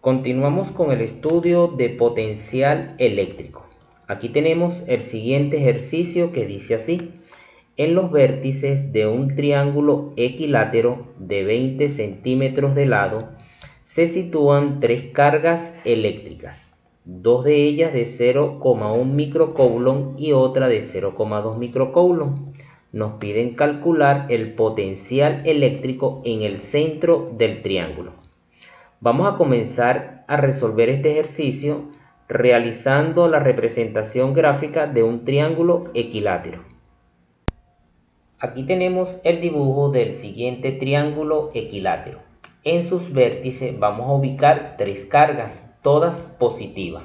Continuamos con el estudio de potencial eléctrico. Aquí tenemos el siguiente ejercicio que dice así: en los vértices de un triángulo equilátero de 20 centímetros de lado se sitúan tres cargas eléctricas, dos de ellas de 0,1 microcoulomb y otra de 0,2 microcoulomb. Nos piden calcular el potencial eléctrico en el centro del triángulo. Vamos a comenzar a resolver este ejercicio realizando la representación gráfica de un triángulo equilátero. Aquí tenemos el dibujo del siguiente triángulo equilátero. En sus vértices vamos a ubicar tres cargas, todas positivas.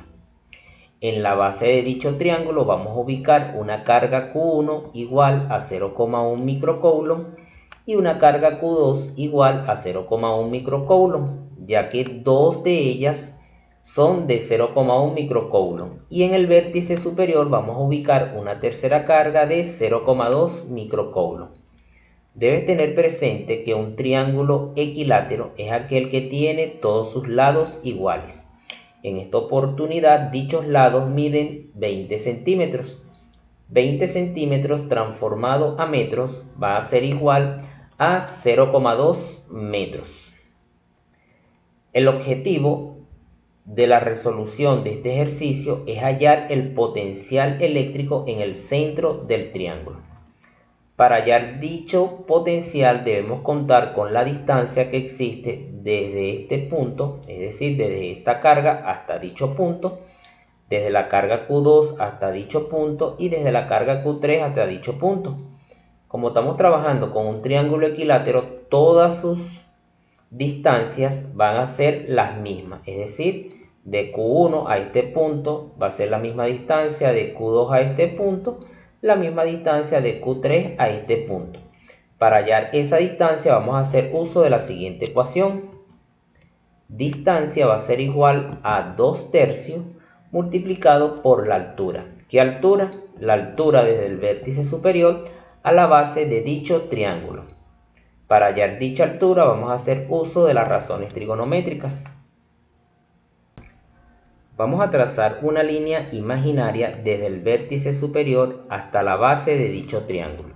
En la base de dicho triángulo vamos a ubicar una carga Q1 igual a 0,1 microcoulomb y una carga Q2 igual a 0,1 microcoulomb, ya que dos de ellas son de 0,1 microcoulomb. Y en el vértice superior vamos a ubicar una tercera carga de 0,2 microcoulomb. Debes tener presente que un triángulo equilátero es aquel que tiene todos sus lados iguales. En esta oportunidad dichos lados miden 20 centímetros. 20 centímetros transformado a metros va a ser igual a 0,2 metros. El objetivo de la resolución de este ejercicio es hallar el potencial eléctrico en el centro del triángulo. Para hallar dicho potencial debemos contar con la distancia que existe desde este punto, es decir, desde esta carga hasta dicho punto, desde la carga Q2 hasta dicho punto y desde la carga Q3 hasta dicho punto. Como estamos trabajando con un triángulo equilátero, todas sus distancias van a ser las mismas, es decir, de Q1 a este punto va a ser la misma distancia, de Q2 a este punto, la misma distancia de Q3 a este punto. Para hallar esa distancia vamos a hacer uso de la siguiente ecuación. Distancia va a ser igual a 2/3 multiplicado por la altura. ¿Qué altura? La altura desde el vértice superior a la base de dicho triángulo. Para hallar dicha altura vamos a hacer uso de las razones trigonométricas. Vamos a trazar una línea imaginaria desde el vértice superior hasta la base de dicho triángulo.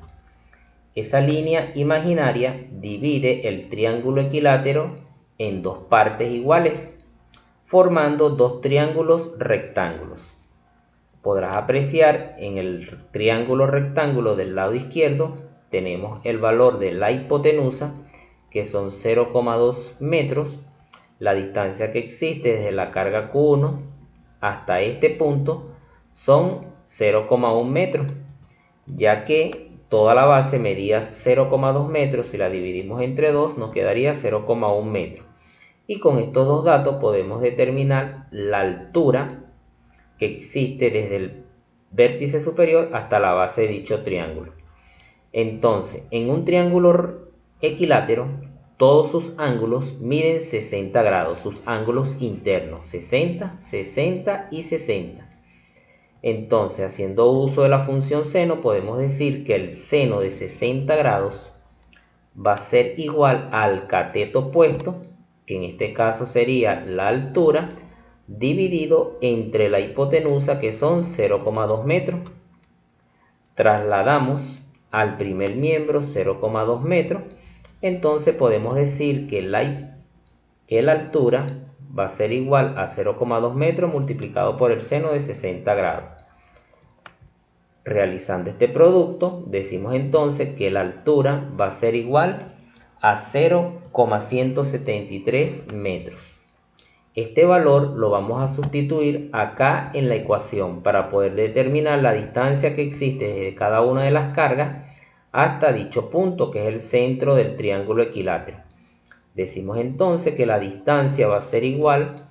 Esa línea imaginaria divide el triángulo equilátero en dos partes iguales, formando dos triángulos rectángulos. Podrás apreciar en el triángulo rectángulo del lado izquierdo tenemos el valor de la hipotenusa, que son 0,2 metros, la distancia que existe desde la carga Q1 hasta este punto son 0,1 metros, ya que toda la base medía 0,2 metros. Si la dividimos entre 2 nos quedaría 0,1 metro. Y con estos dos datos podemos determinar la altura que existe desde el vértice superior hasta la base de dicho triángulo. Entonces, en un triángulo equilátero, todos sus ángulos miden 60 grados, sus ángulos internos, 60, 60 y 60. Entonces, haciendo uso de la función seno, podemos decir que el seno de 60 grados va a ser igual al cateto opuesto, que en este caso sería la altura, dividido entre la hipotenusa, que son 0,2 metros. Trasladamos al primer miembro 0,2 metros. Entonces podemos decir que la altura va a ser igual a 0,2 metros multiplicado por el seno de 60 grados. Realizando este producto, decimos entonces que la altura va a ser igual a 0,173 metros. Este valor lo vamos a sustituir acá en la ecuación para poder determinar la distancia que existe desde cada una de las cargas hasta dicho punto, que es el centro del triángulo equilátero. Decimos entonces que la distancia va a ser igual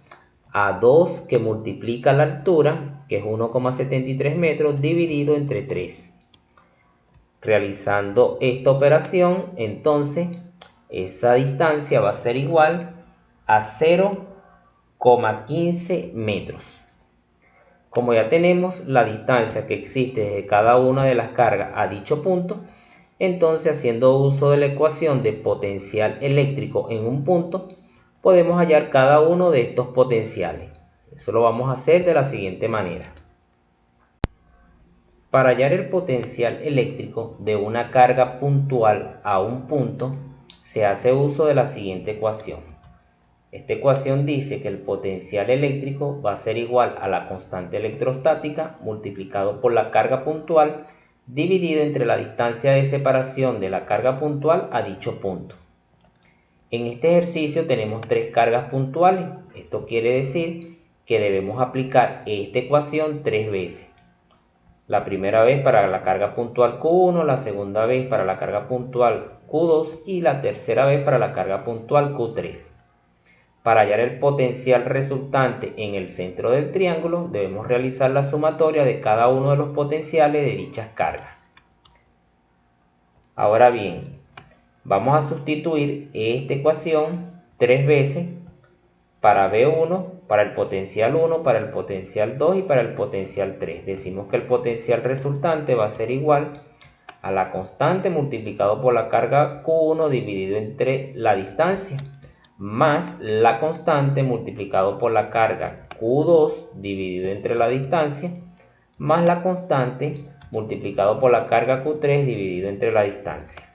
a 2 que multiplica la altura, que es 1,73 metros, dividido entre 3. Realizando esta operación, entonces, esa distancia va a ser igual a 0,15 metros. Como ya tenemos la distancia que existe desde cada una de las cargas a dicho punto, entonces, haciendo uso de la ecuación de potencial eléctrico en un punto, podemos hallar cada uno de estos potenciales. Eso lo vamos a hacer de la siguiente manera. Para hallar el potencial eléctrico de una carga puntual a un punto, se hace uso de la siguiente ecuación. Esta ecuación dice que el potencial eléctrico va a ser igual a la constante electrostática multiplicado por la carga puntual dividido entre la distancia de separación de la carga puntual a dicho punto. En este ejercicio tenemos tres cargas puntuales. Esto quiere decir que debemos aplicar esta ecuación tres veces. La primera vez para la carga puntual Q1, la segunda vez para la carga puntual Q2 y la tercera vez para la carga puntual Q3. Para hallar el potencial resultante en el centro del triángulo, debemos realizar la sumatoria de cada uno de los potenciales de dichas cargas. Ahora bien, vamos a sustituir esta ecuación tres veces para V1, para el potencial 1, para el potencial 2 y para el potencial 3. Decimos que el potencial resultante va a ser igual a la constante multiplicado por la carga Q1 dividido entre la distancia, más la constante multiplicado por la carga Q2 dividido entre la distancia, más la constante multiplicado por la carga Q3 dividido entre la distancia.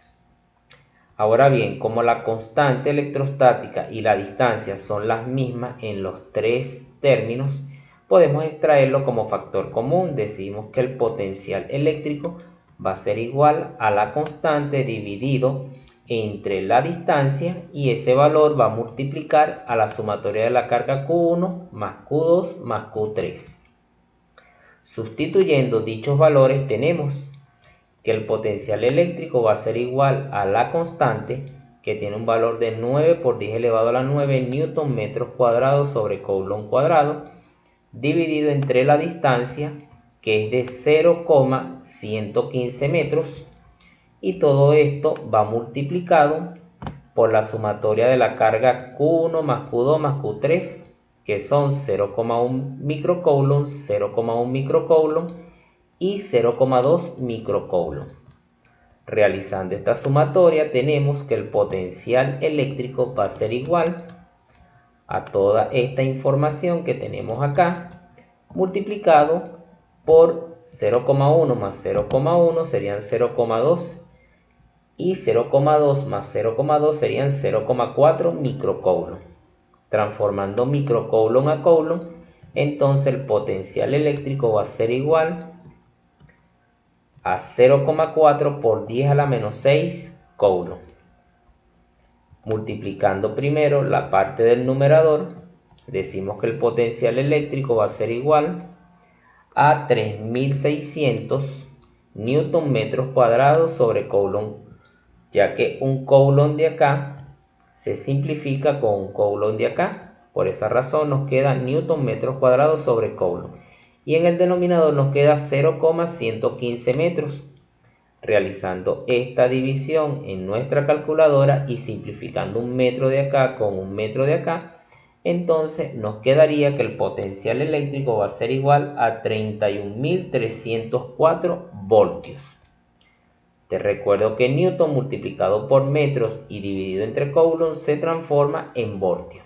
Ahora bien, como la constante electrostática y la distancia son las mismas en los tres términos, podemos extraerlo como factor común. Decimos que el potencial eléctrico va a ser igual a la constante dividido entre la distancia, y ese valor va a multiplicar a la sumatoria de la carga Q1 más Q2 más Q3. Sustituyendo dichos valores tenemos que el potencial eléctrico va a ser igual a la constante, que tiene un valor de 9 por 10 elevado a la 9 newton metros cuadrados sobre coulomb cuadrado, dividido entre la distancia, que es de 0,115 metros, y todo esto va multiplicado por la sumatoria de la carga Q1 más Q2 más Q3, que son 0,1 microcoulomb, 0,1 microcoulomb y 0,2 microcoulomb. Realizando esta sumatoria tenemos que el potencial eléctrico va a ser igual a toda esta información que tenemos acá, multiplicado por 0,1 más 0,1 serían 0,2 y 0,2 más 0,2 serían 0,4 microcoulomb. Transformando microcoulomb a coulomb, entonces el potencial eléctrico va a ser igual a 0,4 por 10 a la menos 6 coulomb. Multiplicando primero la parte del numerador, decimos que el potencial eléctrico va a ser igual a 3600 newton metros cuadrados sobre coulomb, ya que un coulomb de acá se simplifica con un coulomb de acá. Por esa razón nos queda newton metros cuadrados sobre coulomb, y en el denominador nos queda 0,115 metros. Realizando esta división en nuestra calculadora y simplificando un metro de acá con un metro de acá, entonces nos quedaría que el potencial eléctrico va a ser igual a 31.304 voltios. Te recuerdo que Newton multiplicado por metros y dividido entre coulomb se transforma en voltios.